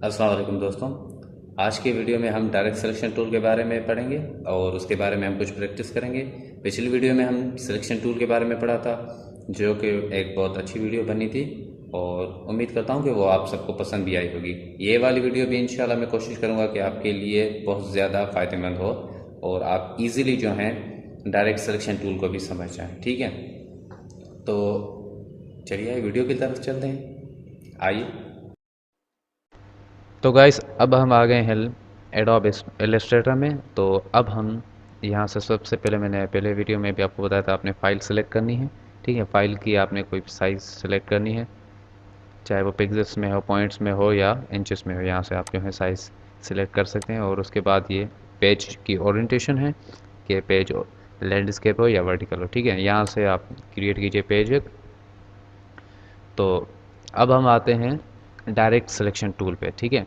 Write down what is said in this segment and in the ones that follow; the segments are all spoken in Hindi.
अस्सलाम वालेकुम दोस्तों। आज के वीडियो में हम डायरेक्ट सिलेक्शन टूल के बारे में पढ़ेंगे और उसके बारे में हम कुछ प्रैक्टिस करेंगे। पिछली वीडियो में हम सिलेक्शन टूल के बारे में पढ़ा था, जो कि एक बहुत अच्छी वीडियो बनी थी और उम्मीद करता हूँ कि वो आप सबको पसंद भी आई होगी। ये वाली वीडियो भी इंशाल्लाह मैं कोशिश करूँगा कि आपके लिए बहुत ज़्यादा फ़ायदेमंद हो और आप इजीली जो हैं डायरेक्ट सिलेक्शन टूल को भी समझ जाएँ। ठीक है, तो चलिए वीडियो की तरफ चलते हैं, आइए। तो गाइस अब हम आ गए हैं एडोब इलस्ट्रेटर में। तो अब हम यहाँ से सबसे पहले मैंने पहले वीडियो में भी आपको बताया था, आपने फ़ाइल सेलेक्ट करनी है। ठीक है, फ़ाइल की आपने कोई साइज़ सेलेक्ट करनी है, चाहे वो पिक्सेल्स में हो, पॉइंट्स में हो या इंचेस में हो। यहाँ से आप जो है साइज़ सेलेक्ट कर सकते हैं। और उसके बाद ये पेज की ओरिएंटेशन है कि पेज लैंडस्केप हो या वर्टिकल हो। ठीक है, यहाँ से आप क्रिएट कीजिए पेज एक। तो अब हम आते हैं डायरेक्ट सिलेक्शन टूल पे। ठीक है,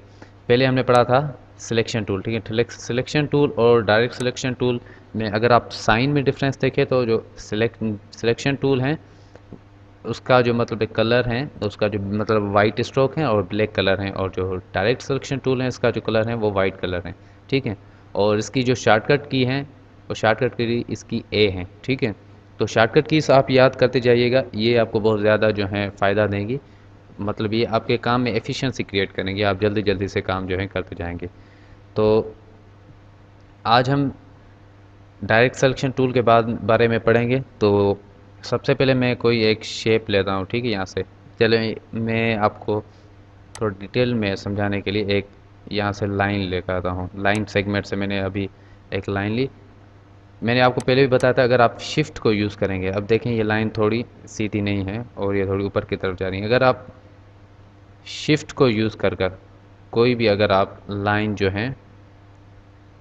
पहले हमने पढ़ा था सिलेक्शन टूल। ठीक है, सिलेक्शन टूल और डायरेक्ट सिलेक्शन टूल में अगर आप साइन में डिफरेंस देखें तो जो सिलेक्शन टूल है उसका जो मतलब एक कलर है, उसका जो मतलब वाइट स्ट्रोक है और ब्लैक कलर है, और जो डायरेक्ट सिलेक्शन टूल है इसका जो कलर है वो वाइट कलर है। ठीक है, और इसकी जो शॉर्टकट की है वो शॉर्टकट की इसकी ए है। ठीक है, तो शॉर्टकट कीज़ आप याद करते जाइएगा, ये आपको बहुत ज़्यादा जो है फ़ायदा देंगी। मतलब ये आपके काम में एफिशिएंसी क्रिएट करेंगे, आप जल्दी जल्दी से काम जो है करते जाएंगे। तो आज हम डायरेक्ट सिलेक्शन टूल के बाद बारे में पढ़ेंगे। तो सबसे पहले मैं कोई एक शेप लेता हूँ। ठीक है, यहाँ से चले मैं आपको थोड़ा डिटेल में समझाने के लिए एक यहाँ से लाइन लेकर आता हूँ। लाइन सेगमेंट से मैंने अभी एक लाइन ली। मैंने आपको पहले भी बताया था, अगर आप शिफ्ट को यूज़ करेंगे, अब देखें ये लाइन थोड़ी सीधी नहीं है और ये थोड़ी ऊपर की तरफ जा रही है। अगर आप शिफ्ट को यूज़ कर कर कोई भी अगर आप लाइन जो है,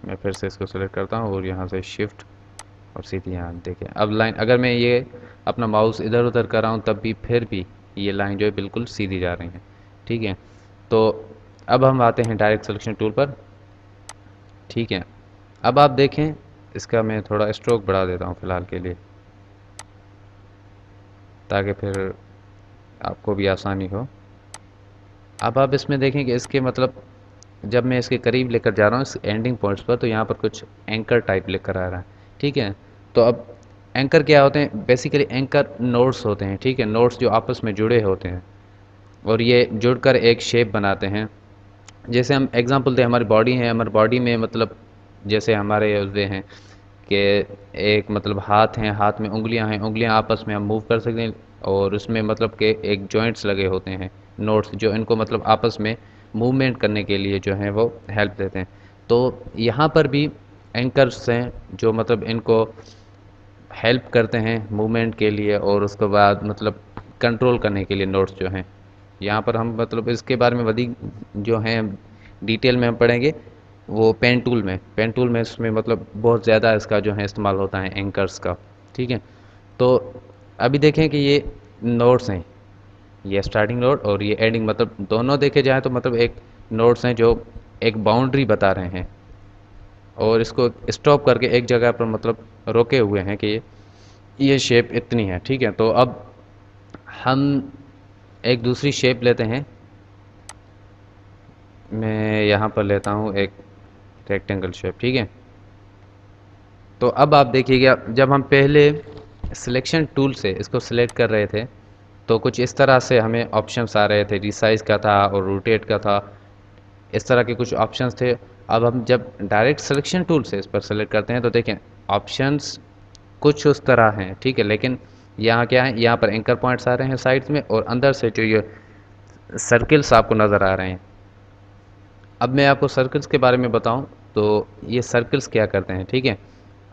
मैं फिर से इसको सेलेक्ट करता हूँ और यहाँ से शिफ्ट और सीधी यहाँ देखें। अब लाइन अगर मैं ये अपना माउस इधर उधर कर रहा हूँ तब भी फिर भी ये लाइन जो है बिल्कुल सीधी जा रही है। ठीक है, तो अब हम आते हैं डायरेक्ट सिलेक्शन टूल पर। ठीक है, अब आप देखें, इसका मैं थोड़ा स्ट्रोक बढ़ा देता हूँ फ़िलहाल के लिए, ताकि फिर आपको भी आसानी हो। अब आप इसमें देखें कि इसके मतलब जब मैं इसके करीब लेकर जा रहा हूँ इस एंडिंग पॉइंट्स पर, तो यहाँ पर कुछ एंकर टाइप लेकर आ रहा है। ठीक है, तो अब एंकर क्या होते हैं? बेसिकली एंकर नोड्स होते हैं। ठीक है, नोड्स जो आपस में जुड़े होते हैं और ये जुड़कर एक शेप बनाते हैं। जैसे हम एग्जांपल दें, हमारी बॉडी है, हमारी बॉडी में मतलब जैसे हमारे वे हैं कि एक मतलब हाथ हैं, हाथ में उंगलियां हैं, उंगलियां आपस में हम मूव कर सकते हैं। और उसमें मतलब कि एक जॉइंट्स लगे होते हैं, नोट्स, जो इनको मतलब आपस में मूवमेंट करने के लिए जो है वो हेल्प देते हैं। तो यहाँ पर भी एंकर्स हैं जो मतलब इनको हेल्प करते हैं मूवमेंट के लिए, और उसके बाद मतलब कंट्रोल करने के लिए नोट्स जो हैं। यहाँ पर हम मतलब इसके बारे में अधिक जो हैं डिटेल में हम पढ़ेंगे वो पेन टूल में इसमें मतलब बहुत ज़्यादा इसका जो है इस्तेमाल होता है एंकर्स का। ठीक है, तो अभी देखें कि ये नोड्स हैं, ये स्टार्टिंग नोड और ये एंडिंग, मतलब दोनों देखे जाएँ तो मतलब एक नोड्स हैं जो एक बाउंड्री बता रहे हैं और इसको स्टॉप करके एक जगह पर मतलब रोके हुए हैं कि ये शेप इतनी है। ठीक है, तो अब हम एक दूसरी शेप लेते हैं। मैं यहाँ पर लेता हूँ एक रेक्टेंगल शेप। ठीक है, तो अब आप देखिएगा, जब हम पहले सिलेक्शन टूल से इसको सिलेक्ट कर रहे थे तो कुछ इस तरह से हमें ऑप्शंस आ रहे थे, रिसाइज का था और रोटेट का था, इस तरह के कुछ ऑप्शंस थे। अब हम जब डायरेक्ट सिलेक्शन टूल से इस पर सेलेक्ट करते हैं तो देखें ऑप्शंस कुछ उस तरह हैं। ठीक है, लेकिन यहाँ क्या है, यहाँ पर एंकर पॉइंट्स आ रहे हैं साइड्स में और अंदर से जो ये सर्किल्स आपको नज़र आ रहे हैं। अब मैं आपको सर्कल्स के बारे में बताऊं तो ये सर्कल्स क्या करते हैं। ठीक है,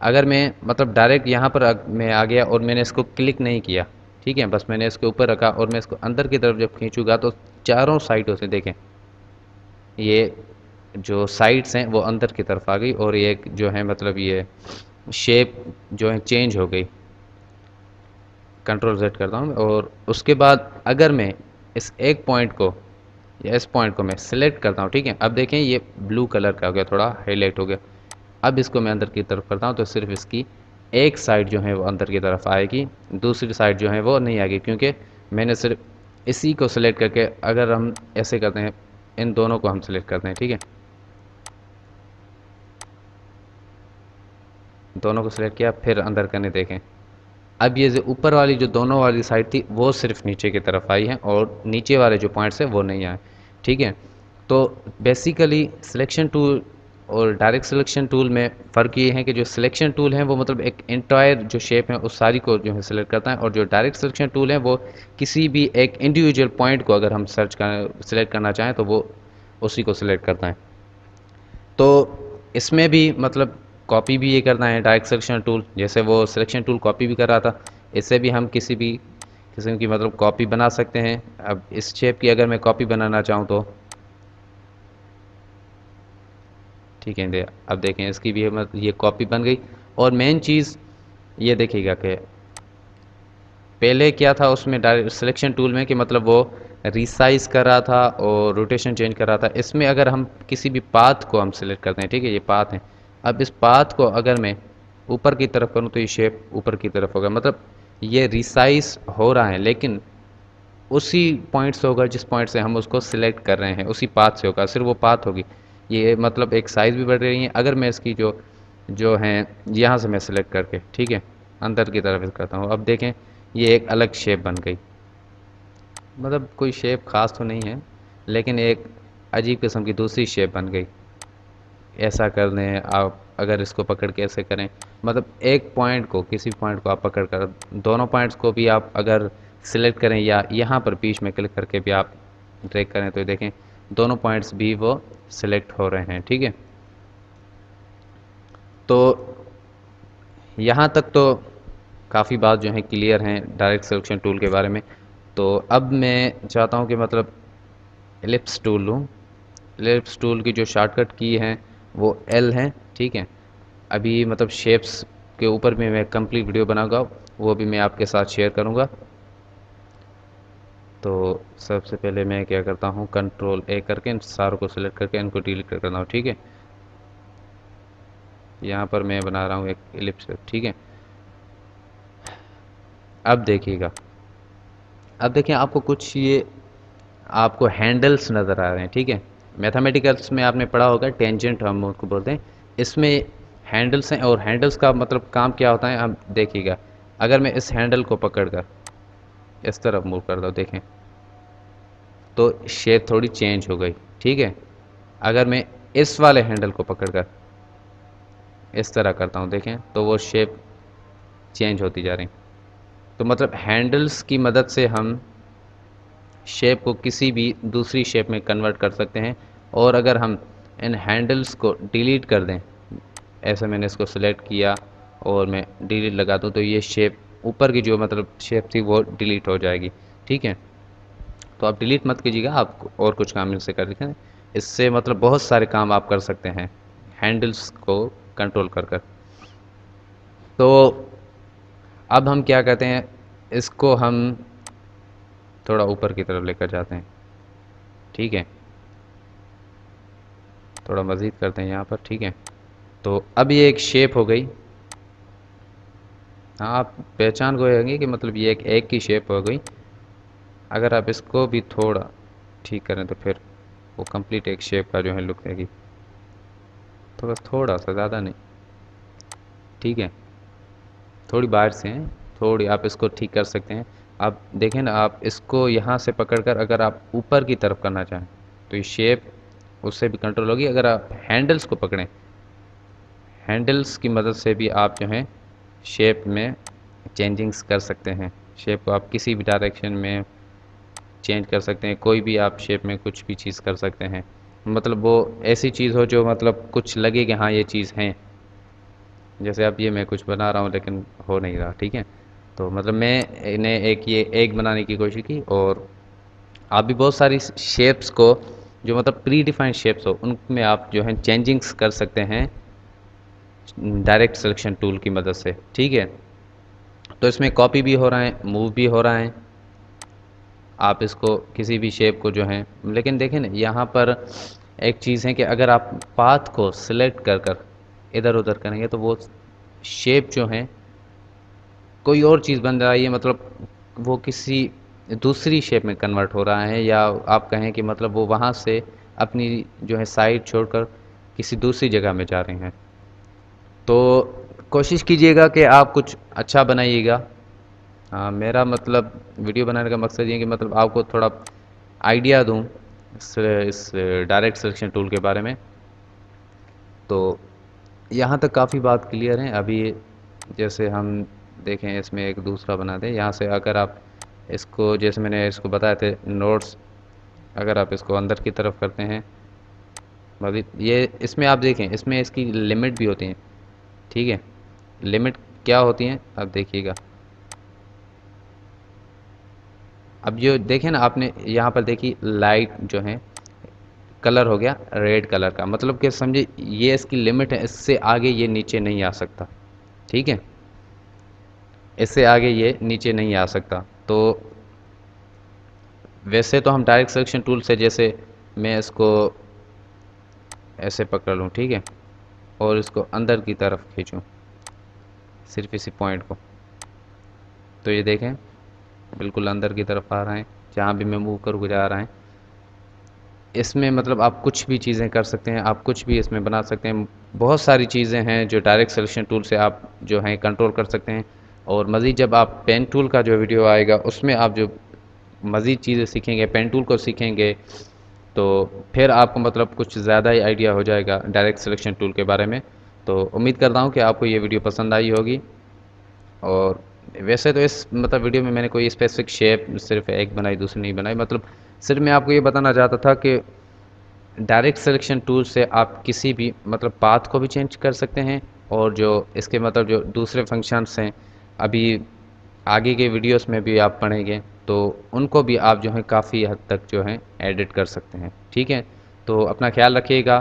अगर मैं मतलब डायरेक्ट यहाँ पर मैं आ गया और मैंने इसको क्लिक नहीं किया, ठीक है, बस मैंने इसके ऊपर रखा और मैं इसको अंदर की तरफ जब खींचूंगा तो चारों साइडों से देखें ये जो साइड्स हैं वो अंदर की तरफ आ गई और ये जो है मतलब ये शेप जो है चेंज हो गई। कंट्रोल Z करता हूँ और उसके बाद अगर मैं इस एक पॉइंट को या इस पॉइंट को मैं सिलेक्ट करता हूँ, ठीक है, अब देखें ये ब्लू कलर का हो गया, थोड़ा हाईलाइट हो गया। अब इसको मैं अंदर की तरफ करता हूँ तो सिर्फ इसकी एक साइड जो है वो अंदर की तरफ आएगी, दूसरी साइड जो है वो नहीं आएगी, क्योंकि मैंने सिर्फ इसी को सिलेक्ट करके, अगर हम ऐसे करते हैं इन दोनों को हम सिलेक्ट करते हैं, ठीक है। दोनों को सिलेक्ट किया, फिर अंदर करने देखें। अब ये जो ऊपर वाली जो दोनों वाली साइड थी वो सिर्फ नीचे की तरफ आई है और नीचे वाले जो पॉइंट्स हैं वो नहीं आए, ठीक है। तो बेसिकली सिलेक्शन टूल और डायरेक्ट सिलेक्शन टूल में फ़र्क ये है कि जो सिलेक्शन टूल है वो मतलब एक इंटायर जो शेप है उस सारी को जो है सिलेक्ट करता है, और जो डायरेक्ट सिलेक्शन टूल है वो किसी भी एक इंडिविजुअल पॉइंट को अगर हम सिलेक्ट करना चाहें तो वो उसी को सिलेक्ट करता है। तो इसमें भी मतलब कॉपी भी ये करना है डायरेक्ट सिलेक्शन टूल, जैसे वो सिलेक्शन टूल कॉपी भी कर रहा था, इससे भी हम किसी भी किस्म की मतलब कॉपी बना सकते हैं। अब इस शेप की अगर मैं कॉपी बनाना चाहूँ तो ठीक है, अब देखें इसकी भी ये कॉपी बन गई। और मेन चीज़ ये देखिएगा कि पहले क्या था उसमें डायरेक्ट सिलेक्शन टूल में कि मतलब वो रिसाइज कर रहा था और रोटेशन चेंज कर रहा था। इसमें अगर हम किसी भी पाथ को हम सिलेक्ट करते हैं, ठीक है, ये पाथ है। अब इस पाथ को अगर मैं ऊपर की तरफ करूँ तो ये शेप ऊपर की तरफ होगा, मतलब ये रिसाइज हो रहा है लेकिन उसी पॉइंट से होगा जिस पॉइंट से हम उसको सिलेक्ट कर रहे हैं, उसी पाथ से होगा, सिर्फ वो पाथ होगी। ये मतलब एक साइज़ भी बढ़ रही है। अगर मैं इसकी जो जो है यहाँ से मैं सिलेक्ट करके, ठीक है, अंदर की तरफ करता हूँ, अब देखें ये एक अलग शेप बन गई। मतलब कोई शेप खास तो नहीं है लेकिन एक अजीब किस्म की दूसरी शेप बन गई। ऐसा कर लें आप, अगर इसको पकड़ के ऐसे करें, मतलब एक पॉइंट को किसी पॉइंट को आप पकड़ कर दोनों पॉइंट्स को भी आप अगर सिलेक्ट करें या यहाँ पर बीच में क्लिक करके भी आप ड्रैग करें तो देखें दोनों पॉइंट्स भी वो सिलेक्ट हो रहे हैं, ठीक है। तो यहाँ तक तो काफ़ी बात जो है क्लियर है डायरेक्ट सिलेक्शन टूल के बारे में। तो अब मैं चाहता हूँ कि मतलब एलिप्स टूल लूँ। एलिप्स टूल की जो शॉर्टकट की है वो एल है, ठीक है। अभी मतलब शेप्स के ऊपर भी मैं कंप्लीट वीडियो बनाऊंगा, वो भी मैं आपके साथ शेयर करूंगा। तो सबसे पहले मैं क्या करता हूँ, कंट्रोल ए करके इन सारों को सिलेक्ट करके इनको डिलीट कर देता हूँ, ठीक है। यहाँ पर मैं बना रहा हूँ एक एलिप्स, ठीक है। अब देखिएगा, अब देखिए आपको कुछ ये आपको हैंडल्स नज़र आ रहे हैं, ठीक है। मैथमेटिकल्स में आपने पढ़ा होगा टेंजेंट हम उनको बोलते हैं, इसमें हैंडल्स हैं। और हैंडल्स का मतलब काम क्या होता है आप देखिएगा। अगर मैं इस हैंडल को पकड़कर इस तरफ मूव कर दूँ, देखें तो शेप थोड़ी चेंज हो गई, ठीक है। अगर मैं इस वाले हैंडल को पकड़कर इस तरह करता हूँ, देखें तो वो शेप चेंज होती जा रही। तो मतलब हैंडल्स की मदद से हम शेप को किसी भी दूसरी शेप में कन्वर्ट कर सकते हैं। और अगर हम इन हैंडल्स को डिलीट कर दें, ऐसे मैंने इसको सिलेक्ट किया और मैं डिलीट लगा दूँ तो ये शेप ऊपर की जो मतलब शेप थी वो डिलीट हो जाएगी, ठीक है। तो आप डिलीट मत कीजिएगा, आप और कुछ काम इनसे कर देखें। इससे मतलब बहुत सारे काम आप कर सकते हैं हैंडल्स को कंट्रोल कर कर। तो अब हम क्या कहते हैं, इसको हम थोड़ा ऊपर की तरफ लेकर जाते हैं, ठीक है। थोड़ा मज़ीद करते हैं यहाँ पर, ठीक है। तो अब ये एक शेप हो गई। हाँ, आप पहचान गए कि मतलब ये एक एग की शेप हो गई। अगर आप इसको भी थोड़ा ठीक करें तो फिर वो कंप्लीट एक शेप का जो है लुक देगी। तो बस थोड़ा सा, ज़्यादा नहीं, ठीक है। थोड़ी बाहर से हैं, थोड़ी आप इसको ठीक कर सकते हैं। आप देखें ना, आप इसको यहाँ से पकड़कर अगर आप ऊपर की तरफ करना चाहें तो ये शेप उससे भी कंट्रोल होगी। अगर आप हैंडल्स को पकड़ें, हैंडल्स की मदद से भी आप जो है शेप में चेंजिंग्स कर सकते हैं। शेप को आप किसी भी डायरेक्शन में चेंज कर सकते हैं, कोई भी आप शेप में कुछ भी चीज़ कर सकते हैं। मतलब वो ऐसी चीज़ हो जो मतलब कुछ लगे कि हाँ ये चीज़ है। जैसे अब ये मैं कुछ बना रहा हूँ लेकिन हो नहीं रहा, ठीक है। तो मतलब मैं इन्हें एक ये एक बनाने की कोशिश की। और आप भी बहुत सारी शेप्स को जो मतलब प्री डिफाइंड शेप्स हो उनमें आप जो है चेंजिंग्स कर सकते हैं डायरेक्ट सिलेक्शन टूल की मदद से, ठीक है। तो इसमें कॉपी भी हो रहा है, मूव भी हो रहा है। आप इसको किसी भी शेप को जो है, लेकिन देखें ना यहाँ पर एक चीज़ है कि अगर आप पाथ को सिलेक्ट कर कर इधर उधर करेंगे तो वो शेप जो है कोई और चीज़ बन रही है, मतलब वो किसी दूसरी शेप में कन्वर्ट हो रहा है। या आप कहें कि मतलब वो वहाँ से अपनी जो है साइट छोड़कर किसी दूसरी जगह में जा रहे हैं। तो कोशिश कीजिएगा कि आप कुछ अच्छा बनाइएगा। हाँ, मेरा मतलब वीडियो बनाने का मकसद ये है कि मतलब आपको थोड़ा आइडिया दूँ इस डायरेक्ट सिलेक्शन टूल के बारे में। तो यहाँ तक काफ़ी बात क्लियर है। अभी जैसे हम देखें, इसमें एक दूसरा बना दें। यहाँ से अगर आप इसको, जैसे मैंने इसको बताए थे नोट्स, अगर आप इसको अंदर की तरफ करते हैं, मतलब ये इसमें आप देखें, इसमें इसकी लिमिट भी होती हैं, ठीक है। लिमिट क्या होती हैं आप देखिएगा। अब जो देखें ना आपने, यहाँ पर देखिए लाइट जो है कलर हो गया रेड कलर का, मतलब कि समझे ये इसकी लिमिट है, इससे आगे ये नीचे नहीं आ सकता, ठीक है। इससे आगे ये नीचे नहीं आ सकता। तो वैसे तो हम डायरेक्ट सिलेक्शन टूल से, जैसे मैं इसको ऐसे पकड़ लूँ, ठीक है, और इसको अंदर की तरफ खींचूँ सिर्फ इसी पॉइंट को, तो ये देखें बिल्कुल अंदर की तरफ आ रहा है। जहाँ भी मैं मूव करूँ जा रहा है। इसमें मतलब आप कुछ भी चीज़ें कर सकते हैं, आप कुछ भी इसमें बना सकते हैं। बहुत सारी चीज़ें हैं जो डायरेक्ट सिलेक्शन टूल से आप जो हैं कंट्रोल कर सकते हैं। और मज़ीद जब आप पेन टूल का जो वीडियो आएगा उसमें आप जो मज़ीद चीज़ें सीखेंगे, पेन टूल को सीखेंगे, तो फिर आपको मतलब कुछ ज़्यादा ही आइडिया हो जाएगा डायरेक्ट सिलेक्शन टूल के बारे में। तो उम्मीद करता हूँ कि आपको ये वीडियो पसंद आई होगी। और वैसे तो इस मतलब वीडियो में मैंने कोई स्पेसिफिक शेप सिर्फ एक बनाई, दूसरी नहीं बनाई, मतलब सिर्फ मैं आपको ये बताना चाहता था कि डायरेक्ट सिलेक्शन टूल से आप किसी भी मतलब पाथ को भी चेंज कर सकते हैं। और जो इसके मतलब जो दूसरे फंक्शंस हैं, अभी आगे के वीडियोस में भी आप पढ़ेंगे, तो उनको भी आप जो है काफ़ी हद तक जो है एडिट कर सकते हैं, ठीक है। तो अपना ख्याल रखिएगा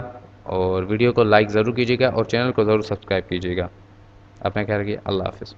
और वीडियो को लाइक ज़रूर कीजिएगा और चैनल को ज़रूर सब्सक्राइब कीजिएगा। अपना ख्याल रखिए। अल्लाह हाफ़िज़।